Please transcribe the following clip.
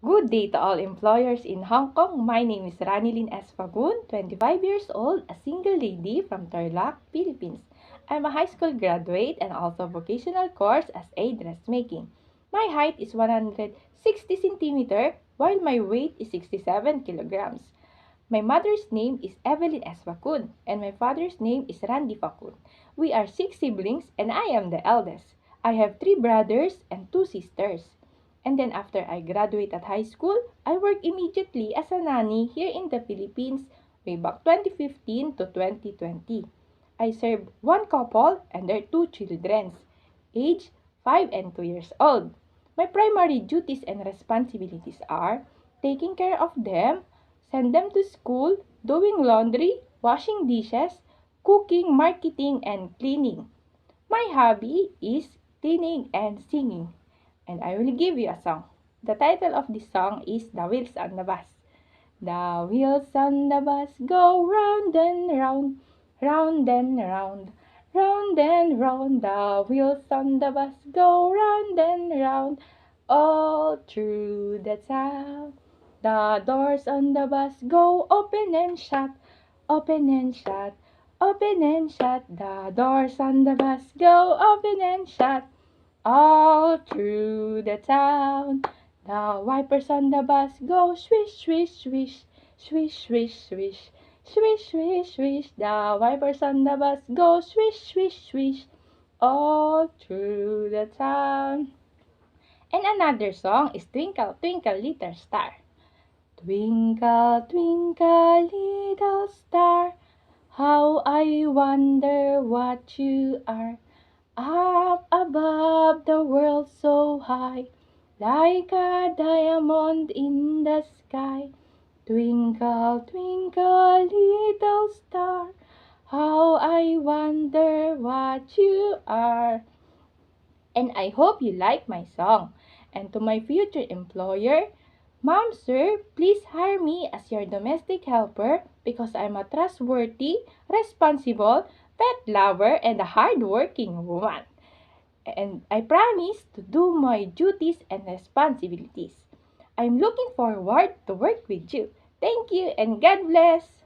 Good day to all employers in Hong Kong. My name is Ranilyn S. Fagun, 25 years old, a single lady from Tarlac, Philippines. I'm a high school graduate and also vocational course as a dressmaking. My height is 160 centimeter while my weight is 67 kilograms. My mother's name is Evelyn S. Facun and my father's name is Randy Facun. We are 6 siblings and I am the eldest. I have 3 brothers and 2 sisters. And then after I graduate at high school, I work immediately as a nanny here in the Philippines way back 2015 to 2020. I served one couple and their 2 children, aged 5 and 2 years old. My primary duties and responsibilities are taking care of them, send them to school, doing laundry, washing dishes, cooking, marketing, and cleaning. My hobby is cleaning and singing. And I will give you a song. The title of this song is The Wheels on the Bus. The wheels on the bus go round and round, round and round, round and round. The wheels on the bus go round and round, all through the town. The doors on the bus go open and shut, open and shut, open and shut. The doors on the bus go open and shut, all through the town. The wipers on the bus go swish, swish, swish, swish, swish, swish, swish, swish, swish. The wipers on the bus go swish, swish, swish, all through the town. And another song is Twinkle, Twinkle, Little Star. Twinkle, twinkle, little star, how I wonder what you are. Up above the world so high, like a diamond in the sky. Twinkle, twinkle, little star, how I wonder what you are. And I hope you like my song. And to my future employer, Ma'am, sir, please hire me as your domestic helper because I'm a trustworthy, responsible, pet lover, and a hardworking woman. And I promise to do my duties and responsibilities. I'm looking forward to work with you. Thank you and God bless.